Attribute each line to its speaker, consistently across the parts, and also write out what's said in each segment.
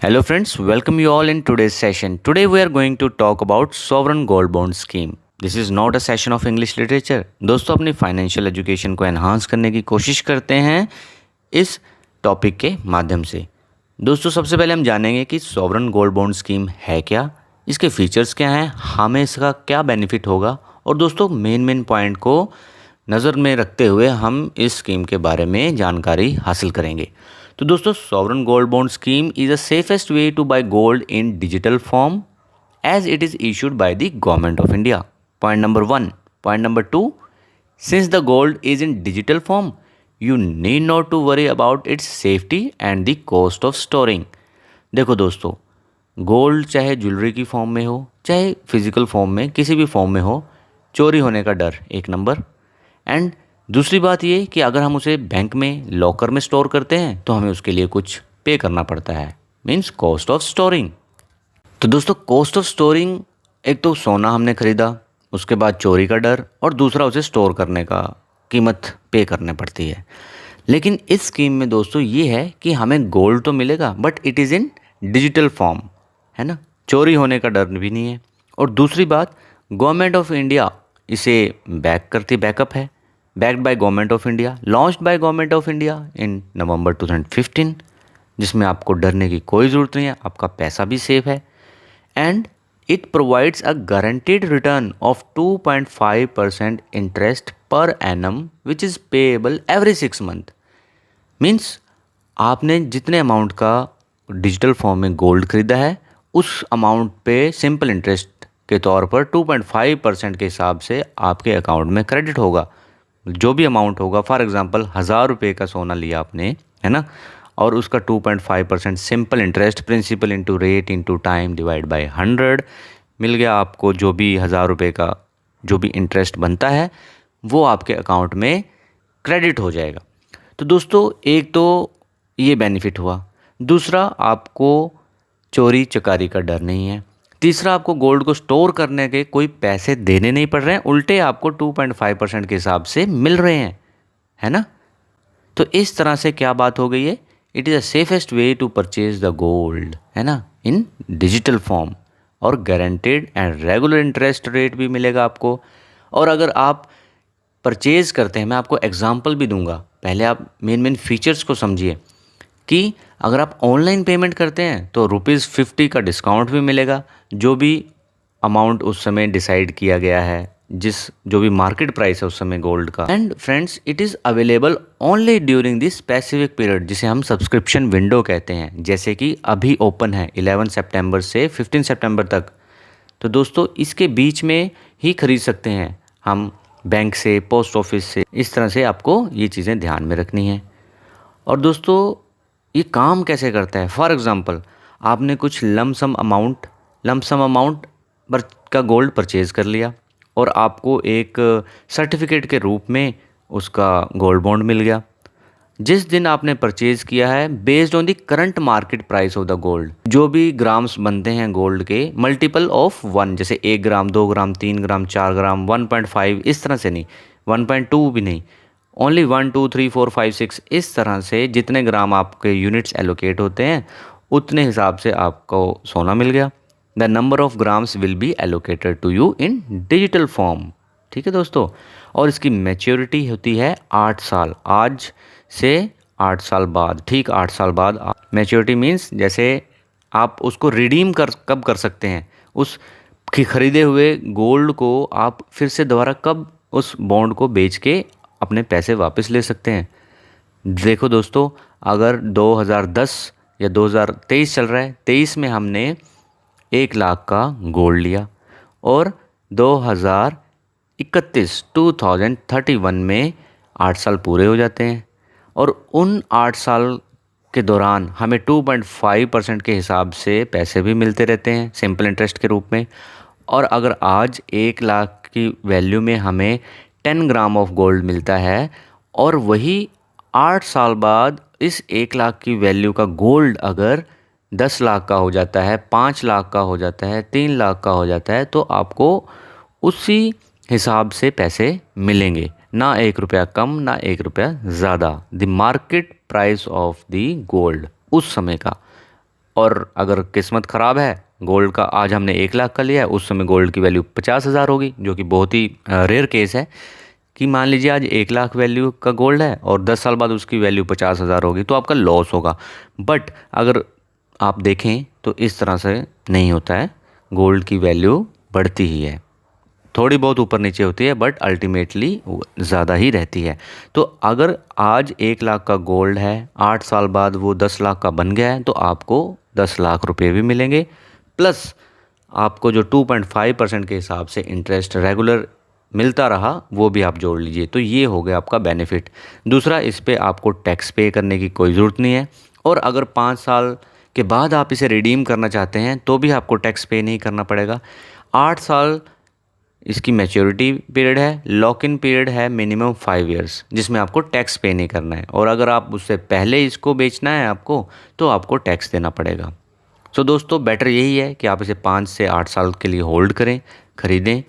Speaker 1: Hello friends, welcome you all in today's session. Today we are going to talk about sovereign gold bond scheme. This is not a session of English literature. दोस्तों अपनी financial education को enhance करने की कोशिश करते हैं इस topic के माध्यम से। दोस्तों सबसे पहले हम जानेंगे कि सॉवरेन गोल्ड बॉन्ड स्कीम है क्या, इसके फीचर्स क्या हैं, हमें इसका क्या बेनिफिट होगा और दोस्तों मेन पॉइंट को नज़र में रखते हुए हम इस स्कीम के बारे में जानकारी हासिल करेंगे। तो दोस्तों sovereign gold bond scheme is a safest way to buy gold in digital form as it is issued by the government of India. Point number 1। Point number 2, since the gold is in digital form you need not to worry about its safety and the cost of storing. देखो दोस्तों, gold चाहे jewellery की form में हो चाहे physical form में, किसी भी फॉर्म में हो, चोरी होने का डर एक नंबर। एंड दूसरी बात ये कि अगर हम उसे बैंक में लॉकर में स्टोर करते हैं तो हमें उसके लिए कुछ पे करना पड़ता है, मीन्स कॉस्ट ऑफ स्टोरिंग। तो दोस्तों कॉस्ट ऑफ स्टोरिंग, एक तो सोना हमने खरीदा, उसके बाद चोरी का डर और दूसरा उसे स्टोर करने का कीमत पे करने पड़ती है। लेकिन इस स्कीम में दोस्तों ये है कि हमें गोल्ड तो मिलेगा but it is in digital form, है ना, चोरी होने का डर भी नहीं है। और दूसरी बात, गवर्नमेंट ऑफ इंडिया इसे बैकअप है, backed by government of India, launched by government of India in November 2015, जिसमें आपको डरने की कोई ज़रूरत नहीं है, आपका पैसा भी सेफ है। And it provides a guaranteed return of 2.5% interest per annum which is payable every 6 month. Means आपने जितने अमाउंट का डिजिटल फॉर्म में गोल्ड खरीदा है उस अमाउंट पे सिंपल इंटरेस्ट के तौर पर 2.5% के हिसाब से आपके अकाउंट में क्रेडिट होगा। जो भी अमाउंट होगा, फॉर एग्जांपल 1000 रुपये का सोना लिया आपने, है ना, और उसका 2.5% simple interest, principal into rate into time divide by 100 मिल गया आपको। जो भी 1000 रुपये का जो भी इंटरेस्ट बनता है वो आपके अकाउंट में क्रेडिट हो जाएगा। तो दोस्तों एक तो ये बेनिफिट हुआ, दूसरा आपको चोरी चकारी का डर नहीं है, तीसरा आपको गोल्ड को स्टोर करने के कोई पैसे देने नहीं पड़ रहे हैं, उल्टे आपको 2.5% के हिसाब से मिल रहे हैं, है ना। तो इस तरह से क्या बात हो गई है, it is a safest way to purchase the gold, है ना, इन डिजिटल फॉर्म, और guaranteed and regular interest rate भी मिलेगा आपको। और अगर आप परचेज़ करते हैं, मैं आपको एग्जांपल भी दूंगा, पहले आप मेन फीचर्स को समझिए कि अगर आप ऑनलाइन पेमेंट करते हैं तो ₹50 का डिस्काउंट भी मिलेगा, जो भी अमाउंट उस समय डिसाइड किया गया है, जो भी मार्केट प्राइस है उस समय गोल्ड का। And friends, it is available only during this specific period, जिसे हम सब्सक्रिप्शन विंडो कहते हैं, जैसे कि अभी ओपन है 11 सितंबर से 15 सितंबर तक। तो दोस्तों इसके बीच में ही खरीद सकते हैं हम, बैंक से, पोस्ट ऑफिस से, इस तरह से आपको ये चीज़ें ध्यान में रखनी है। और दोस्तों ये काम कैसे करता है, फॉर एग्ज़ाम्पल आपने कुछ लमसम अमाउंट का गोल्ड परचेज़ कर लिया और आपको एक सर्टिफिकेट के रूप में उसका गोल्ड बॉन्ड मिल गया। जिस दिन आपने परचेज़ किया है, based on the current market price of the gold, जो भी ग्राम्स बनते हैं गोल्ड के, मल्टीपल ऑफ 1, जैसे 1 ग्राम, 2 ग्राम, 3 ग्राम, 4 ग्राम, 1.5, इस तरह से नहीं, 1.2 भी नहीं, ओनली 1, 2, 3, 4, 5, 6, इस तरह से जितने ग्राम आपके यूनिट्स एलोकेट होते हैं उतने हिसाब से आपको सोना मिल गया। The number of grams will be allocated to you in digital form, ठीक है दोस्तों। और इसकी मैच्योरिटी होती है 8 साल, आज से 8 साल बाद, ठीक 8 साल बाद मैच्योरिटी। मीन्स जैसे आप उसको रिडीम कब कर सकते हैं, उस खरीदे हुए गोल्ड को आप फिर से दोबारा कब उस बॉन्ड को बेच के अपने पैसे वापस ले सकते हैं। देखो दोस्तों, अगर 2010 या 2023 चल रहा है, 23 में हमने 1 लाख का गोल्ड लिया और 2031 में 8 साल पूरे हो जाते हैं, और उन 8 साल के दौरान हमें 2.5% के हिसाब से पैसे भी मिलते रहते हैं सिंपल इंटरेस्ट के रूप में। और अगर आज 1 लाख की वैल्यू में हमें 10 ग्राम ऑफ गोल्ड मिलता है, और वही 8 साल बाद इस 1 लाख की वैल्यू का गोल्ड अगर 10 लाख का हो जाता है, 5 लाख का हो जाता है, 3 लाख का हो जाता है, तो आपको उसी हिसाब से पैसे मिलेंगे, ना 1 रुपया कम ना 1 रुपया ज़्यादा। The market price of the gold उस समय का, और अगर किस्मत ख़राब है, गोल्ड का आज हमने 1 लाख का लिया है, उस समय गोल्ड की वैल्यू 50,000 होगी, जो कि बहुत ही रेयर केस है कि मान लीजिए आज 1 लाख वैल्यू का गोल्ड है और 10 साल बाद उसकी वैल्यू 50,000 होगी, तो आपका लॉस होगा। बट अगर आप देखें तो इस तरह से नहीं होता है, गोल्ड की वैल्यू बढ़ती ही है, थोड़ी बहुत ऊपर नीचे होती है बट अल्टीमेटली ज़्यादा ही रहती है। तो अगर आज 1 लाख का गोल्ड है, 8 साल बाद वो 10 लाख का बन गया है, तो आपको 10 लाख रुपए भी मिलेंगे, प्लस आपको जो 2.5% के हिसाब से इंटरेस्ट रेगुलर मिलता रहा वो भी आप जोड़ लीजिए। तो ये हो गया आपका बेनिफिट। दूसरा, इस पे आपको टैक्स पे करने की कोई ज़रूरत नहीं है, और अगर 5 साल के बाद आप इसे रिडीम करना चाहते हैं तो भी आपको टैक्स पे नहीं करना पड़ेगा। 8 साल इसकी मैच्योरिटी पीरियड है, लॉक इन पीरियड है मिनिमम 5 इयर्स, जिसमें आपको टैक्स पे नहीं करना है, और अगर आप उससे पहले इसको बेचना है आपको, तो आपको टैक्स देना पड़ेगा। सो दोस्तों, बेटर यही है कि आप इसे 5 से 8 साल के लिए होल्ड करें, ख़रीदें।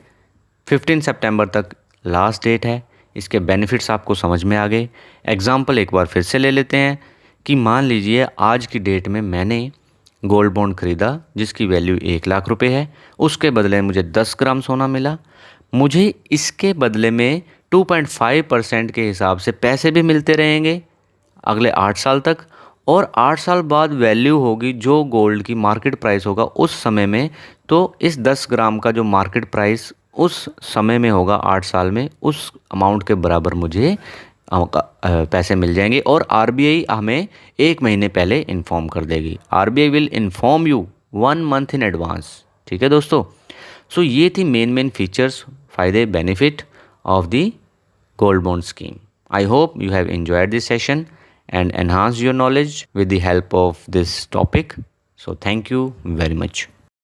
Speaker 1: 15 सितंबर तक लास्ट डेट है। इसके बेनिफिट्स आपको समझ में आ गए। एग्जाम्पल एक बार फिर से ले लेते हैं कि मान लीजिए आज की डेट में मैंने गोल्ड बॉन्ड ख़रीदा जिसकी वैल्यू 1 लाख रुपए है, उसके बदले मुझे 10 ग्राम सोना मिला। मुझे इसके बदले में 2.5% के हिसाब से पैसे भी मिलते रहेंगे अगले 8 साल तक, और 8 साल बाद वैल्यू होगी जो गोल्ड की मार्केट प्राइस होगा उस समय में, तो इस 10 ग्राम का जो मार्केट प्राइस उस समय में होगा 8 साल में, उस अमाउंट के बराबर मुझे पैसे मिल जाएंगे। और आरबीआई हमें 1 महीने पहले इन्फॉर्म कर देगी। RBI will inform you 1 month in advance. ठीक है दोस्तों, सो ये थी मेन फीचर्स, फ़ायदे, benefit of the gold bond scheme. I hope you have enjoyed this session and enhanced your knowledge with the help of this topic. So thank you very much.